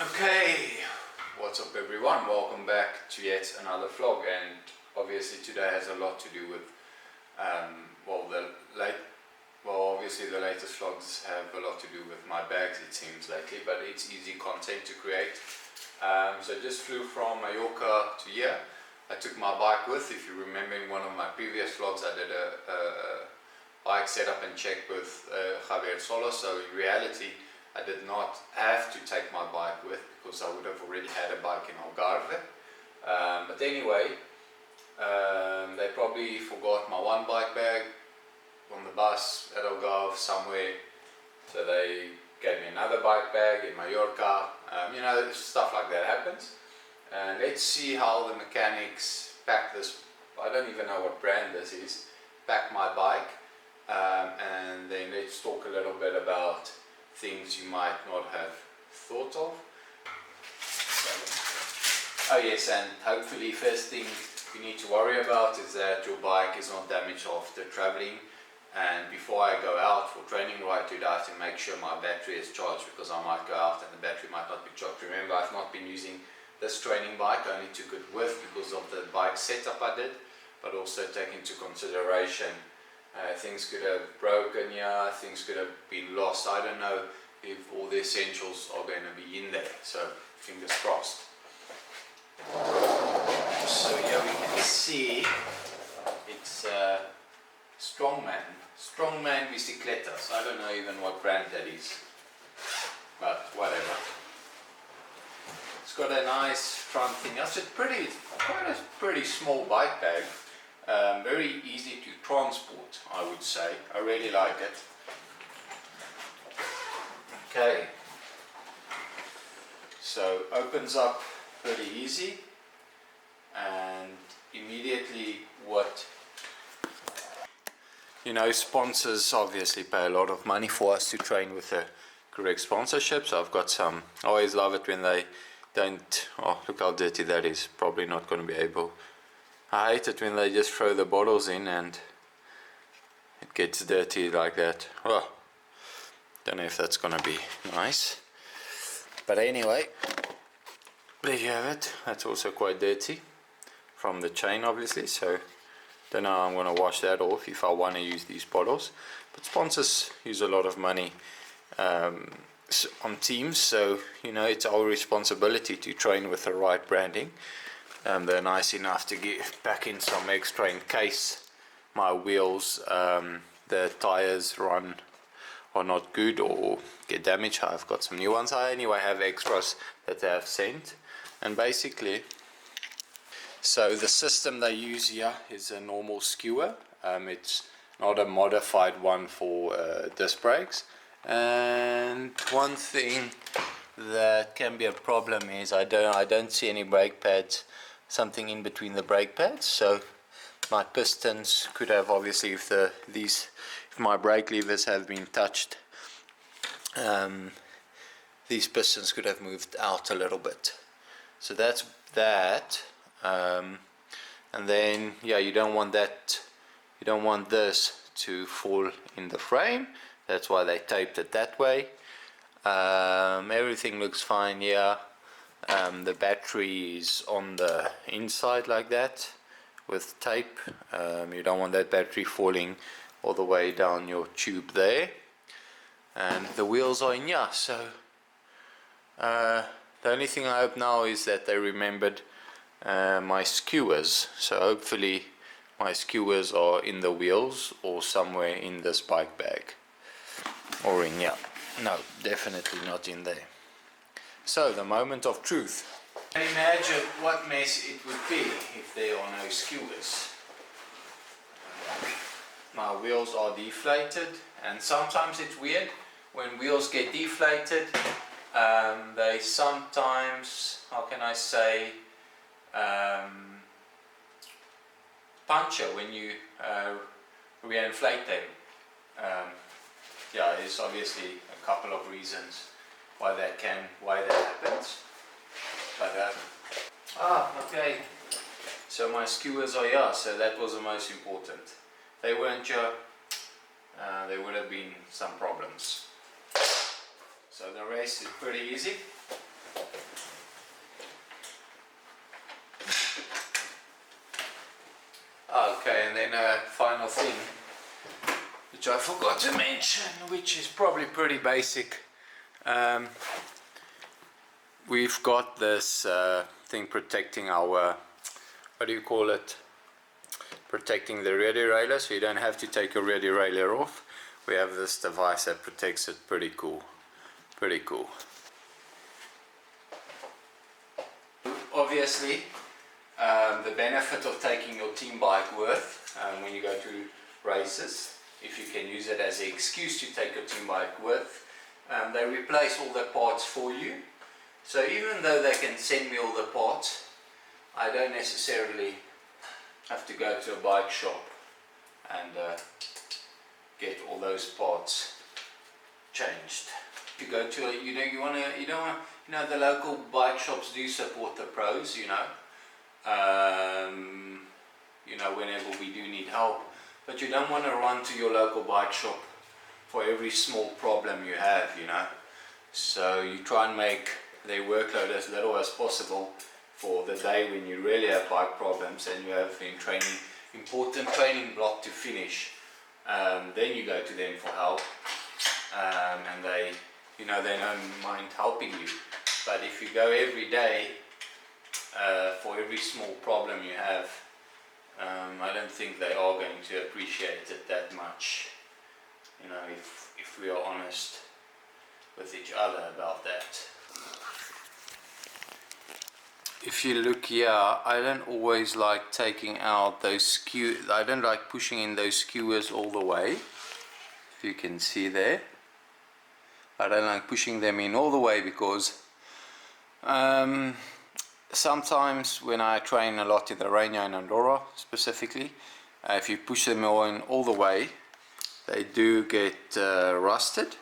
Okay, what's up everyone? Welcome back to yet another vlog, and obviously today has a lot to do with obviously the latest vlogs have a lot to do with my bags, it seems, lately, but it's easy content to create. So just flew from Mallorca to here. I took my bike with. If you remember, in one of my previous vlogs I did a bike setup and check with Javier Solo. So in reality I did not have to take my bike with, because I would have already had a bike in Algarve. But anyway, they probably forgot my one bike bag on the bus at Algarve somewhere, so they gave me another bike bag in Mallorca. You know, stuff like that happens. And let's see how the mechanics pack this. I don't even know what brand this is. Pack my bike, and then let's talk a little bit about things you might not have thought of. Oh yes, and hopefully first thing you need to worry about is that your bike is not damaged after traveling. And before I go out for training ride today, I have to make sure my battery is charged, because I might go out and the battery might not be charged. Remember, I've not been using this training bike, I only took it with because of the bike setup I did, but also take into consideration things could have broken, things could have been lost. I don't know if all the essentials are going to be in there, so fingers crossed. So here we can see it's Strongman Bicicletas. I don't know even what brand that is, but whatever. It's got a nice front thing. It's quite a pretty small bike bag. Very easy to transport, I would say. I really like it. Okay, so opens up pretty easy, and immediately sponsors obviously pay a lot of money for us to train with the correct sponsorship. So I've got some. I always love it when they don't. Oh, look how dirty that is. Probably not going to be able. I hate it when they just throw the bottles in and it gets dirty like that. Oh, don't know if that's going to be nice. But anyway, there you have it. That's also quite dirty from the chain, obviously. So don't know how I'm going to wash that off if I want to use these bottles. But sponsors use a lot of money on teams, so it's our responsibility to train with the right branding. They're nice enough to give back in some extra in case my wheels, the tires are not good or get damaged. I've got some new ones. I anyway have extras that they have sent. And basically, so the system they use here is a normal skewer. It's not a modified one for disc brakes. And one thing that can be a problem is I don't see any brake pads, something in between the brake pads. So my pistons could have, obviously, if my brake levers have been touched, these pistons could have moved out a little bit. So that's that. And then you don't want that. You don't want this to fall in the frame. That's why they taped it that way. Everything looks fine here. The battery is on the inside like that with tape. You don't want that battery falling all the way down your tube there. And the wheels are in here. So the only thing I hope now is that they remembered my skewers. So hopefully my skewers are in the wheels or somewhere in this bike bag. Or in here. No, definitely not in there. So the moment of truth. Imagine what mess it would be if there are no skewers. My wheels are deflated, and sometimes it's weird when wheels get deflated. They sometimes, how can I say, puncture when you reinflate them. There's obviously a couple of reasons why that happens. But okay. So my skewers are here, so that was the most important. If they weren't here, there would have been some problems. So the rest is pretty easy. then a final thing which I forgot to mention, which is probably pretty basic. We've got this thing protecting our, what do you call it, protecting the rear derailleur, so you don't have to take your rear derailleur off. We have this device that protects it. Pretty cool, pretty cool. Obviously, the benefit of taking your team bike with when you go to races, if you can use it as an excuse to take your team bike with, they replace all the parts for you. So even though they can send me all the parts, I don't necessarily have to go to a bike shop and get all those parts changed. You go to a, the local bike shops do support the pros, whenever we do need help, but you don't want to run to your local bike shop for every small problem you have, so you try and make their workload as little as possible for the day when you really have bike problems and you have important training block to finish. Then you go to them for help, and they don't mind helping you. But if you go every day for every small problem you have, I don't think they are going to appreciate it that much, if we are honest with each other about that. If you look here, I don't always like taking out those I don't like pushing in those skewers all the way. If you can see there, I don't like pushing them in all the way because sometimes when I train a lot in the Rainier and Andorra specifically, if you push them in all the way, they do get rusted.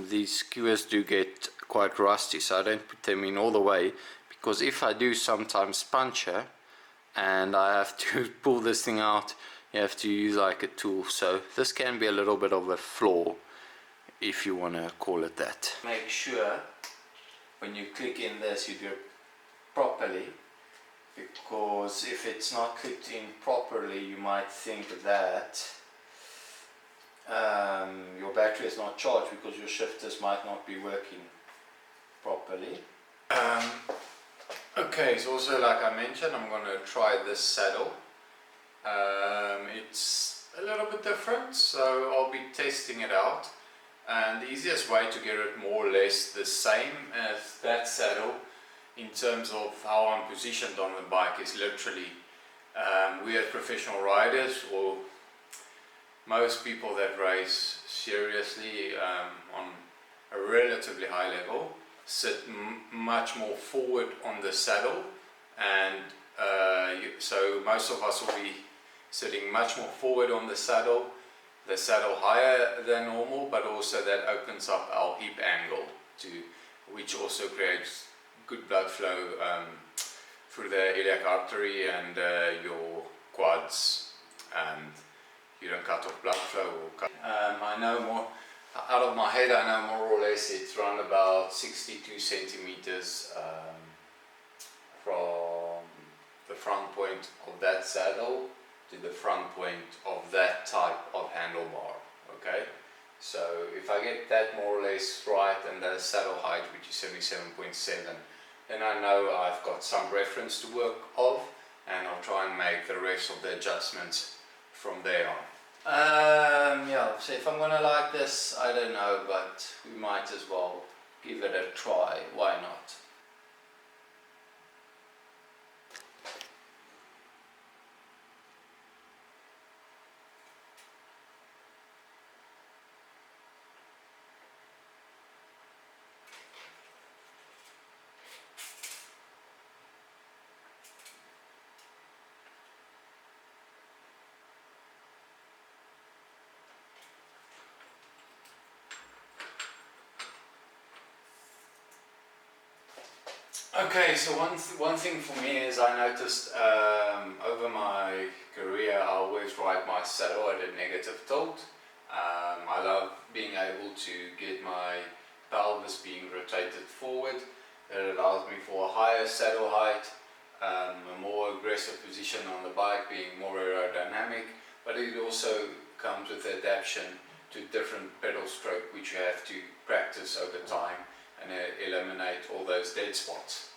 These skewers do get quite rusty, so I don't put them in all the way, because if I do sometimes puncture and I have to pull this thing out, you have to use like a tool, so this can be a little bit of a flaw, if you want to call it that. Make sure when you click in this you do it properly, because if it's not clicked in properly you might think that your battery is not charged because your shifters might not be working properly. Okay, so also like I mentioned, I'm going to try this saddle. It's a little bit different, so I'll be testing it out, and the easiest way to get it more or less the same as that saddle in terms of how I'm positioned on the bike is literally, we as professional riders, or most people that race seriously on a relatively high level, sit much more forward on the saddle, and so most of us will be sitting much more forward on the saddle higher than normal, but also that opens up our hip angle, which also creates good blood flow through the iliac artery and your quads, and you don't cut off blood flow. I know more, out of my head, I know more or less it's around about 62 centimeters from the front point of that saddle to the front point of that type of handlebar. Okay, so if I get that more or less right, and the saddle height, which is 77.7, then I know I've got some reference to work of, and I'll try and make the rest of the adjustments from there on. Yeah, so if I'm gonna like this, I don't know, but we might as well give it a try. Why not? Okay, so one thing for me is I noticed over my career I always ride my saddle at a negative tilt. I love being able to get my pelvis being rotated forward, that allows me for a higher saddle height, a more aggressive position on the bike, being more aerodynamic, but it also comes with adaptation to different pedal stroke, which you have to practice over time and eliminate all those dead spots.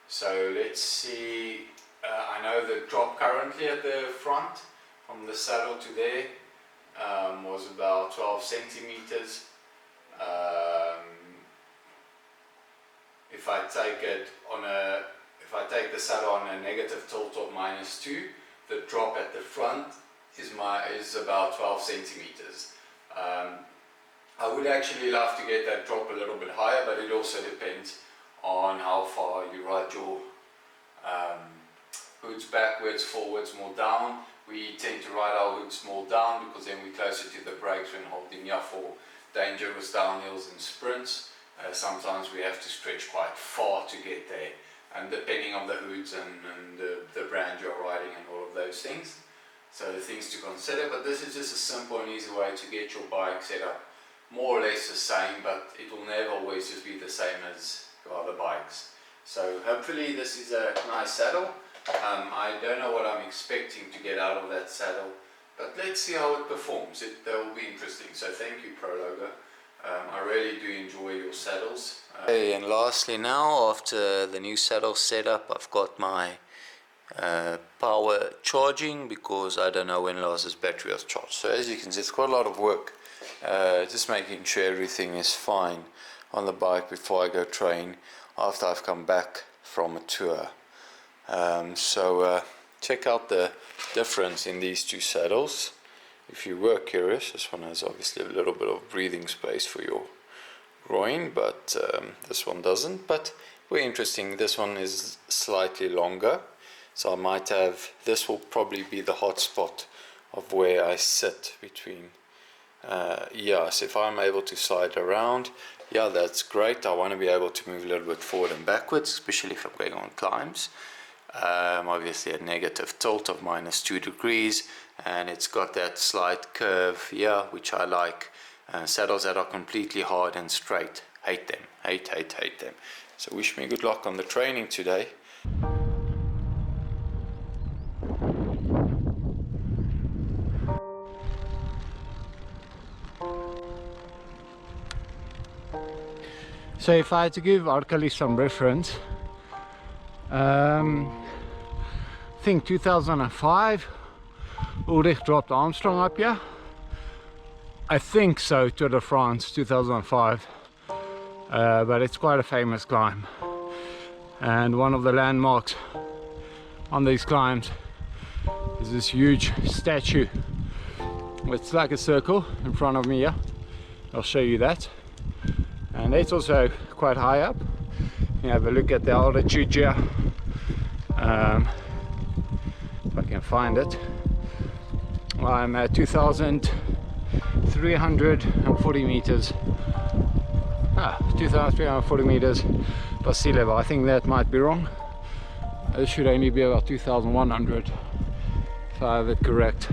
So let's see, I know the drop currently at the front from the saddle to there was about 12 centimeters. If I take the saddle on a negative tilt of -2, the drop at the front is about 12 centimeters. I would actually love to get that drop a little bit higher, but it also depends on how far you ride your hoods backwards, forwards, more down. We tend to ride our hoods more down because then we're closer to the brakes when holding up for dangerous downhills and sprints. Sometimes we have to stretch quite far to get there, and depending on the hoods and the brand you're riding and all of those things. So the things to consider, but this is just a simple and easy way to get your bike set up more or less the same, but it will never always just be the same as other bikes. So hopefully this is a nice saddle. I don't know what I'm expecting to get out of that saddle, but let's see how it performs. That will be interesting. So thank you, Prologer. I really do enjoy your saddles. Okay, and lastly now, after the new saddle setup, I've got my power charging, because I don't know when Lars's battery was charged. So as you can see, it's quite a lot of work, just making sure everything is fine on the bike before I go train after I've come back from a tour. Check out the difference in these two saddles. If you were curious, this one has obviously a little bit of breathing space for your groin, but this one doesn't. But very interesting, this one is slightly longer, so I might have, this will probably be the hot spot of where I sit between. So if I'm able to slide around, yeah, that's great. I want to be able to move a little bit forward and backwards, especially if I'm going on climbs. Obviously a negative tilt of -2 degrees, and it's got that slight curve here, which I like. Saddles that are completely hard and straight, hate them, hate them. So wish me good luck on the training today. So if I had to give Arkali some reference, I think 2005, Ulrich dropped Armstrong up here. I think so, Tour de France 2005, but it's quite a famous climb. And one of the landmarks on these climbs is this huge statue. It's like a circle in front of me here. I'll show you that. And it's also quite high up. You have a look at the altitude here. If I can find it. I'm at 2,340 meters. 2,340 meters above sea level. I think that might be wrong. It should only be about 2,100 if I have it correct.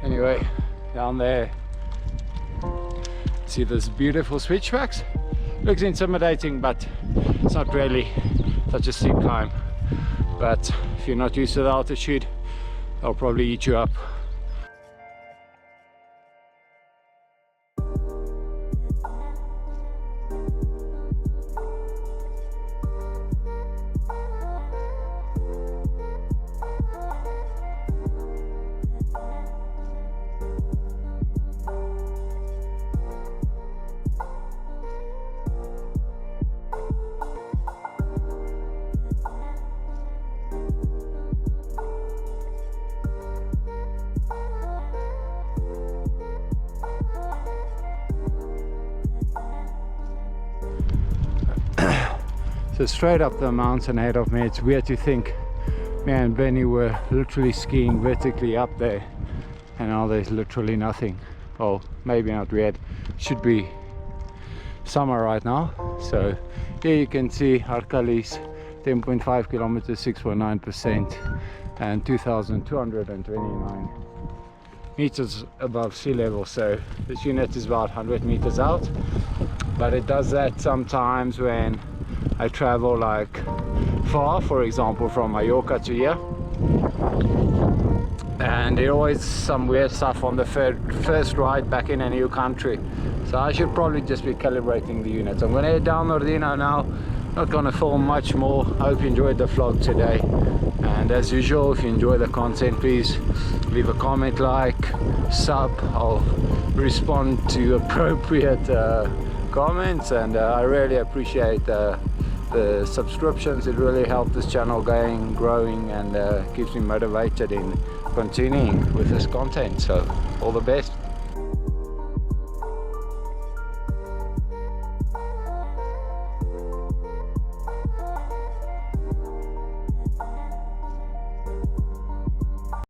Anyway, down there, see this beautiful switchbacks. Looks intimidating, but it's not really such a steep climb. But if you're not used to the altitude, they'll probably eat you up. So straight up the mountain ahead of me, it's weird to think me and Benny were literally skiing vertically up there, and now there's literally nothing. Well, maybe not weird, should be summer right now. So here you can see Arkali's 10.5 kilometers, 6.9%, and 2,229 meters above sea level. So this unit is about 100 meters out. but it does that sometimes when I travel like far, for example from Mallorca to here, and there's always some weird stuff on the first ride back in a new country. So I should probably just be calibrating the units. I'm gonna head down Ordino now, not gonna film much more. Hope you enjoyed the vlog today, and as usual, if you enjoy the content, please leave a comment, like, sub. I'll respond to appropriate comments, and I really appreciate the subscriptions. It really helps this channel growing, and keeps me motivated in continuing with this content. So all the best.